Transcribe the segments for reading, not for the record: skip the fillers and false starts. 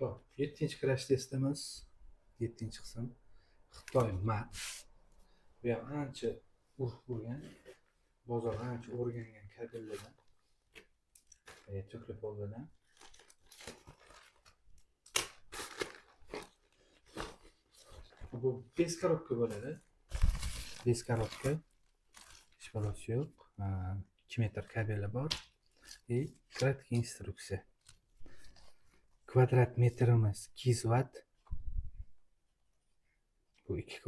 Hop, 7-chi crash testimiz, 7-chi qism. Xitoy mat. Bu ham ancha urf bo'lgan, bozor ancha o'rgangan kabellardan, to'kli pollardan. Bu 5 korobka bo'ladi. 5 korobka. Hech balosi yo'q. 2 metr kabeli bor. Kratka instruksiya. Kvadrat metrimiz 200 watt. Bu 2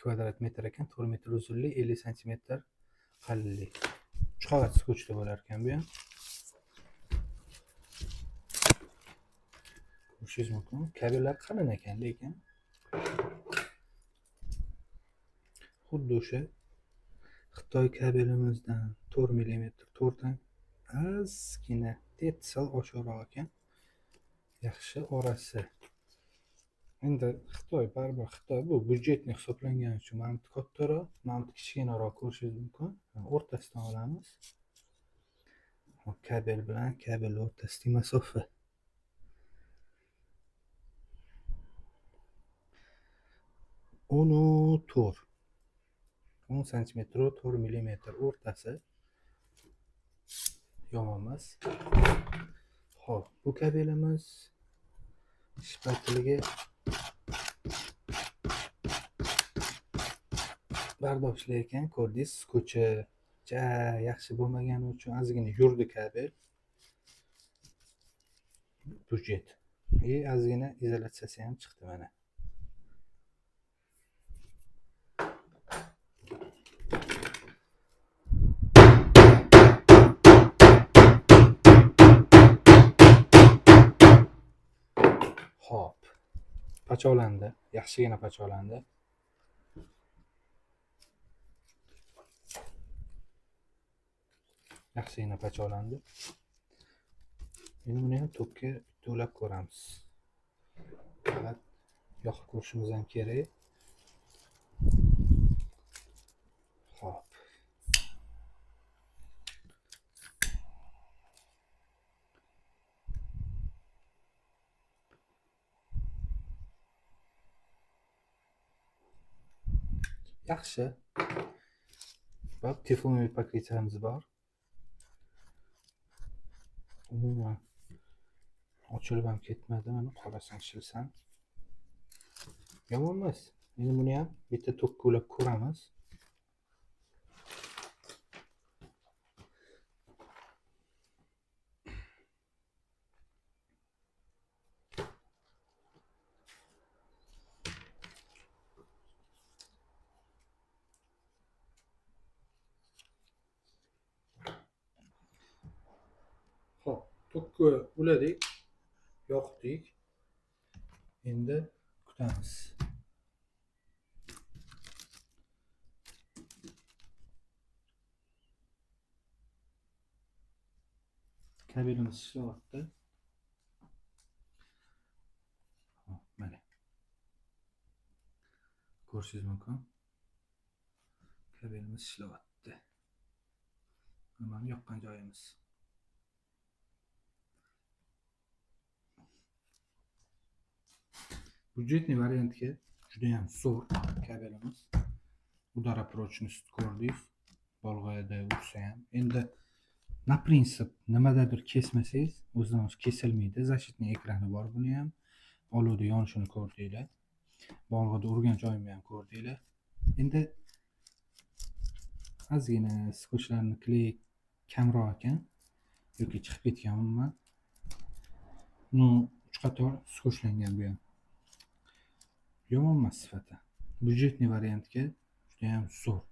kvadrat metr ekan, 4 metr uzunlik, 50 cm qalinlik. 3 qavat skochda bo'lar ekan bu ham. Ko'rishingiz mumkin. Kabellar qalin ekan, lekin xuddi o'sha Xitoy kabelimizdan 4 mm to'rtdan ozgina sal oshiqroq ekan. Yaxshi orasi. Endi Xitoy baribir Xitoy bu budjetni hisoblangani uchun mana bu kattaroq, mana bu kichkinaroq ko'rishingiz mumkin. O'rtasidan olamiz. Kabel bilan kabel o'rtasidagi masofa. Onu 10 cm 4 mm o'rtasi yomon emas. Xo'p, bu kabelimiz shpatligi bardoshli ekan, ko'rdingiz, ko'cha yaxshi bo'lmagani uchun ozgina yurdi kabel. Budjet. Ozgina izolyatsiyasi ham chiqdi mana. Hop. Pacholandi, yaxshigina pacholandi. Yaxshigina pacholandi. Endi buni ham to'pga to'lab ko'ramiz. Faqat yoqib ko'rishimiz ham kerak. Hop. Yaxshi. Bak, teflon paketimiz bor. Umuman ochilib ham ketmadi, mana qarasang shilsam. Yomon emas. Endi buni ham bitta to'pga ulab ko'ramiz. Hop, to'pga uladik, yoqdik. Endi kutamiz. Kabelimiz ishlayapti. Hop, mana. Ko'rishingiz mumkin. Kabelimiz ishlayapti. Mana yoqqan joyimiz. Budjetli variantga juda ham zo'r kabelimiz. Udar approachni ko'rdingiz. Bolg'ada ursa ham. Endi na prinsip nimadadir kesmasangiz, o'zidan o'zi kesilmaydi. Zashitning ekrani bor buni ham. Olovda yonishini ko'rdinglar. Bolg'ada urgan joyimni ham ko'rdinglar. Endi ozgina skochlarni kley kamroq ekan yoki chiqib ketgan umuman. Nu 3 qator skochlangan bu ham. Yomon emas sifati. Budjetli variantga juda ham zo'r.